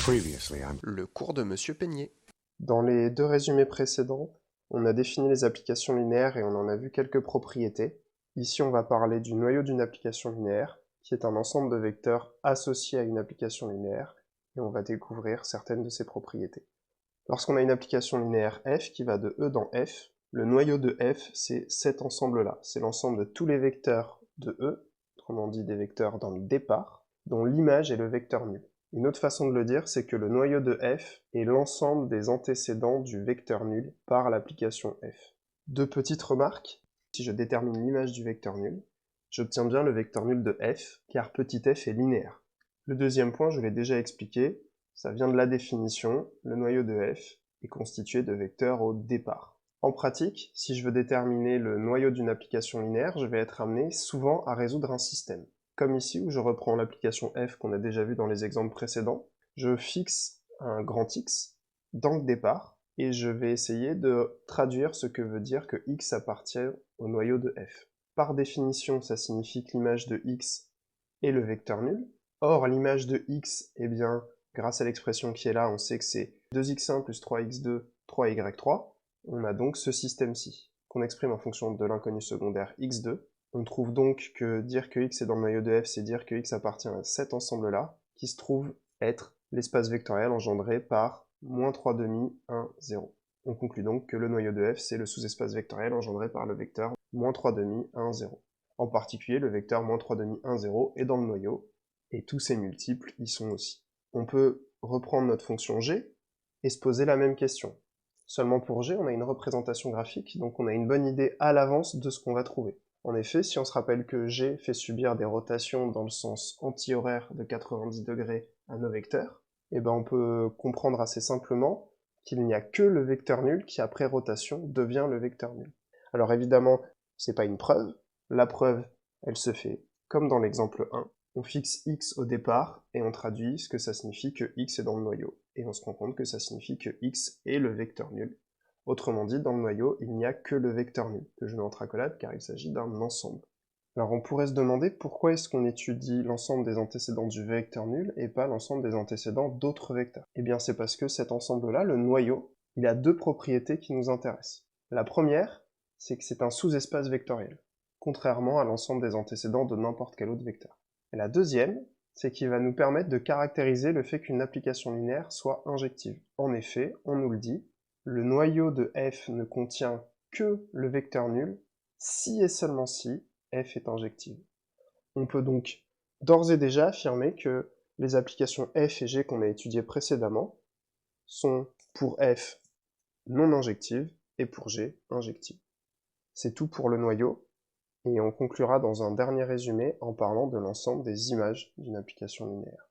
Le cours de Monsieur Peigné. Dans les deux résumés précédents, on a défini les applications linéaires et on en a vu quelques propriétés. Ici, on va parler du noyau d'une application linéaire, qui est un ensemble de vecteurs associés à une application linéaire, et on va découvrir certaines de ses propriétés. Lorsqu'on a une application linéaire f qui va de E dans f, le noyau de f, c'est cet ensemble-là. C'est l'ensemble de tous les vecteurs de E, autrement dit des vecteurs dans le départ, dont l'image est le vecteur nul. Une autre façon de le dire, c'est que le noyau de f est l'ensemble des antécédents du vecteur nul par l'application f. Deux petites remarques. Si je détermine l'image du vecteur nul, j'obtiens bien le vecteur nul de f, car petit f est linéaire. Le deuxième point, je l'ai déjà expliqué, ça vient de la définition, le noyau de f est constitué de vecteurs au départ. En pratique, si je veux déterminer le noyau d'une application linéaire, je vais être amené souvent à résoudre un système. Comme ici où je reprends l'application f qu'on a déjà vu dans les exemples précédents, je fixe un grand X dans le départ et je vais essayer de traduire ce que veut dire que X appartient au noyau de f. Par définition, ça signifie que l'image de X est le vecteur nul. Or, l'image de X, eh bien, grâce à l'expression qui est là, on sait que c'est 2x1 plus 3x2, 3y3. On a donc ce système-ci, qu'on exprime en fonction de l'inconnu secondaire x2. On trouve donc que dire que x est dans le noyau de f, c'est dire que x appartient à cet ensemble-là, qui se trouve être l'espace vectoriel engendré par moins 3 demi, 1, 0. On conclut donc que le noyau de f, c'est le sous-espace vectoriel engendré par le vecteur moins 3 demi, 1, 0. En particulier, le vecteur moins 3 demi, 1, 0 est dans le noyau, et tous ses multiples y sont aussi. On peut reprendre notre fonction g et se poser la même question. Seulement pour g, on a une représentation graphique, donc on a une bonne idée à l'avance de ce qu'on va trouver. En effet, si on se rappelle que g fait subir des rotations dans le sens anti-horaire de 90 degrés à nos vecteurs, eh ben on peut comprendre assez simplement qu'il n'y a que le vecteur nul qui, après rotation, devient le vecteur nul. Alors évidemment, c'est pas une preuve. La preuve, elle se fait comme dans l'exemple 1. On fixe x au départ et on traduit ce que ça signifie que x est dans le noyau. Et on se rend compte que ça signifie que x est le vecteur nul. Autrement dit, dans le noyau, il n'y a que le vecteur nul, que je mets entre accolades car il s'agit d'un ensemble. Alors on pourrait se demander pourquoi est-ce qu'on étudie l'ensemble des antécédents du vecteur nul et pas l'ensemble des antécédents d'autres vecteurs. Eh bien c'est parce que cet ensemble-là, le noyau, il a deux propriétés qui nous intéressent. La première, c'est que c'est un sous-espace vectoriel, contrairement à l'ensemble des antécédents de n'importe quel autre vecteur. Et la deuxième, c'est qu'il va nous permettre de caractériser le fait qu'une application linéaire soit injective. En effet, on nous le dit, le noyau de f ne contient que le vecteur nul si et seulement si f est injective. On peut donc d'ores et déjà affirmer que les applications f et g qu'on a étudiées précédemment sont pour f non injectives et pour g injectives. C'est tout pour le noyau, et on conclura dans un dernier résumé en parlant de l'ensemble des images d'une application linéaire.